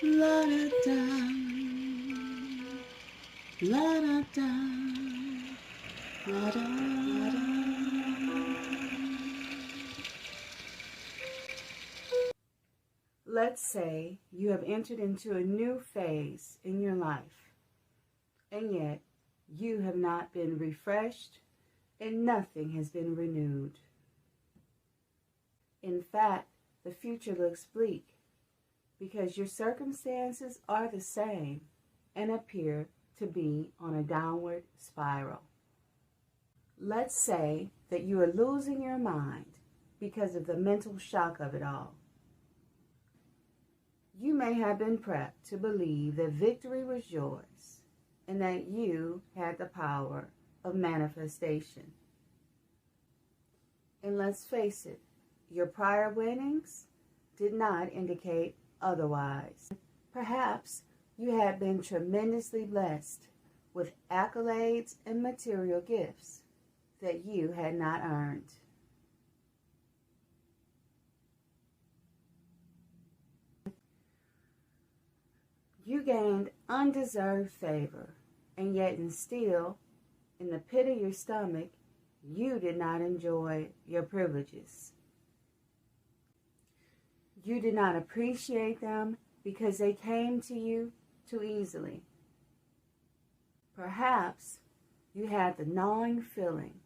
La da da, la da da, la da da. Let's say you have entered into a new phase in your life, and yet you have not been refreshed and nothing has been renewed. In fact, the future looks bleak because your circumstances are the same and appear to be on a downward spiral. Let's say that you are losing your mind because of the mental shock of it all. You may have been prepped to believe that victory was yours and that you had the power of manifestation. And let's face it, your prior winnings did not indicate otherwise. Perhaps you had been tremendously blessed with accolades and material gifts that you had not earned. You gained undeserved favor, and yet and still, in the pit of your stomach, you did not enjoy your privileges. You did not appreciate them because they came to you too easily. Perhaps you had the gnawing feeling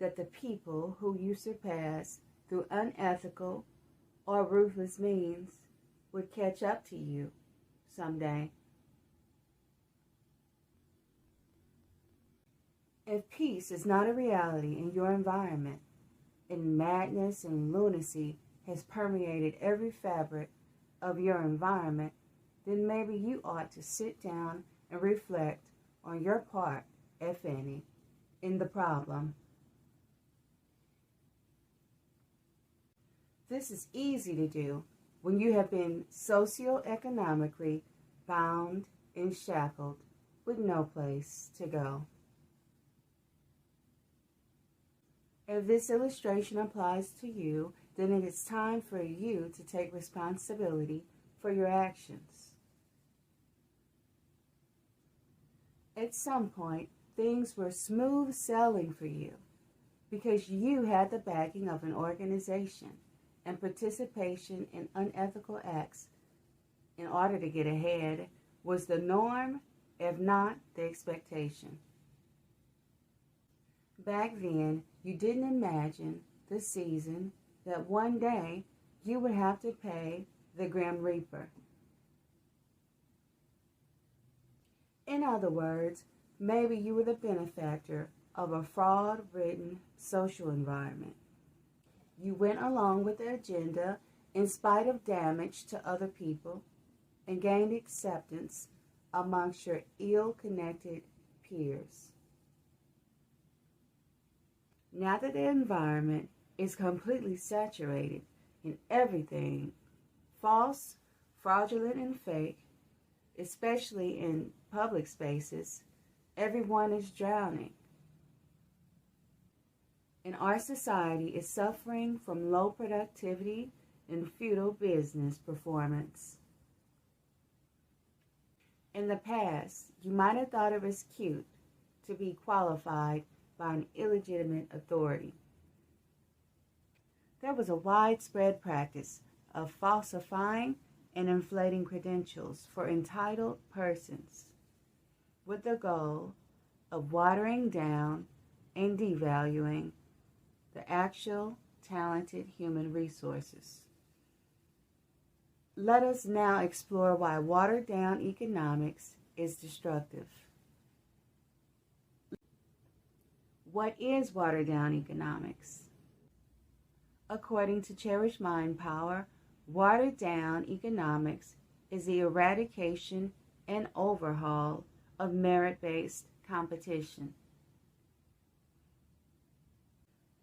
that the people who you surpassed through unethical or ruthless means would catch up to you someday. If peace is not a reality in your environment, and madness and lunacy has permeated every fabric of your environment, then maybe you ought to sit down and reflect on your part, if any, in the problem. This is easy to do when you have been socioeconomically bound and shackled with no place to go. If this illustration applies to you, then it is time for you to take responsibility for your actions. At some point, things were smooth sailing for you because you had the backing of an organization, and participation in unethical acts in order to get ahead was the norm, if not the expectation. Back then, you didn't imagine the season that one day you would have to pay the Grim Reaper. In other words, maybe you were the benefactor of a fraud-ridden social environment. You went along with the agenda in spite of damage to other people and gained acceptance amongst your ill-connected peers. Now that the environment is completely saturated in everything false, fraudulent, and fake, especially in public spaces, everyone is drowning. And our society is suffering from low productivity and futile business performance. In the past, you might have thought it was cute to be qualified by an illegitimate authority. There was a widespread practice of falsifying and inflating credentials for entitled persons with the goal of watering down and devaluing the actual talented human resources. Let us now explore why watered-down economics is destructive. What is watered-down economics? According to Cherish Mind Power, watered-down economics is the eradication and overhaul of merit-based competition.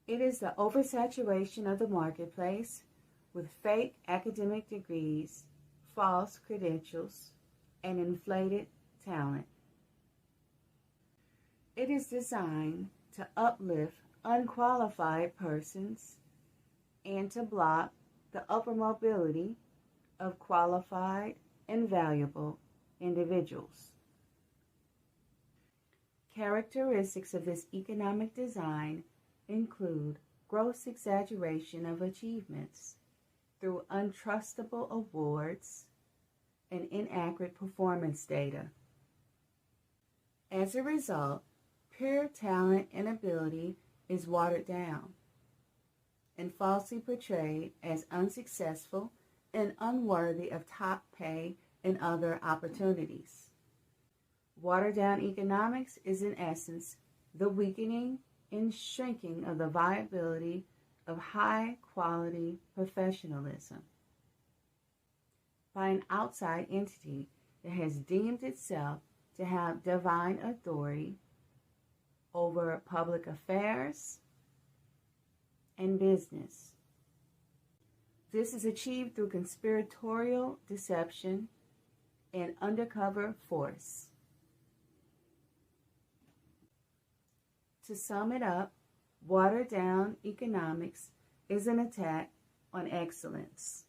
It is the oversaturation of the marketplace with fake academic degrees, false credentials, and inflated talent. It is designed to uplift unqualified persons and to block the upper mobility of qualified and valuable individuals. Characteristics of this economic design include gross exaggeration of achievements through untrustable awards and inaccurate performance data. As a result, pure talent and ability is watered down and falsely portrayed as unsuccessful and unworthy of top pay and other opportunities. Watered down economics is in essence the weakening and shrinking of the viability of high quality professionalism by an outside entity that has deemed itself to have divine authority over public affairs and business. This is achieved through conspiratorial deception and undercover force. To sum it up, watered down economics is an attack on excellence.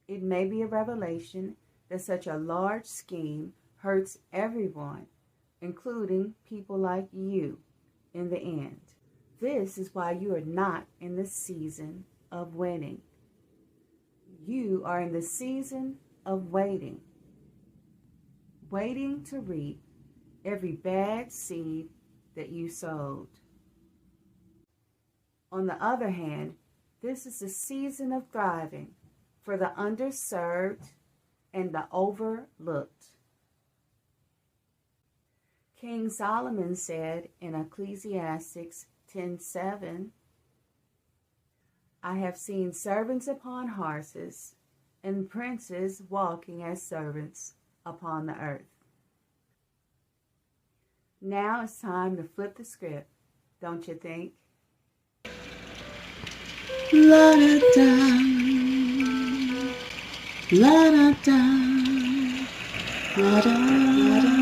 It may be a revelation that such a large scheme hurts everyone, including people like you, in the end. This is why you are not in the season of winning. You are in the season of waiting. Waiting to reap every bad seed that you sowed. On the other hand, this is the season of thriving for the underserved and the overlooked. King Solomon said in Ecclesiastes 10:7, I have seen servants upon horses and princes walking as servants upon the earth. Now it's time to flip the script, don't you think? La da da, la da da, la da da.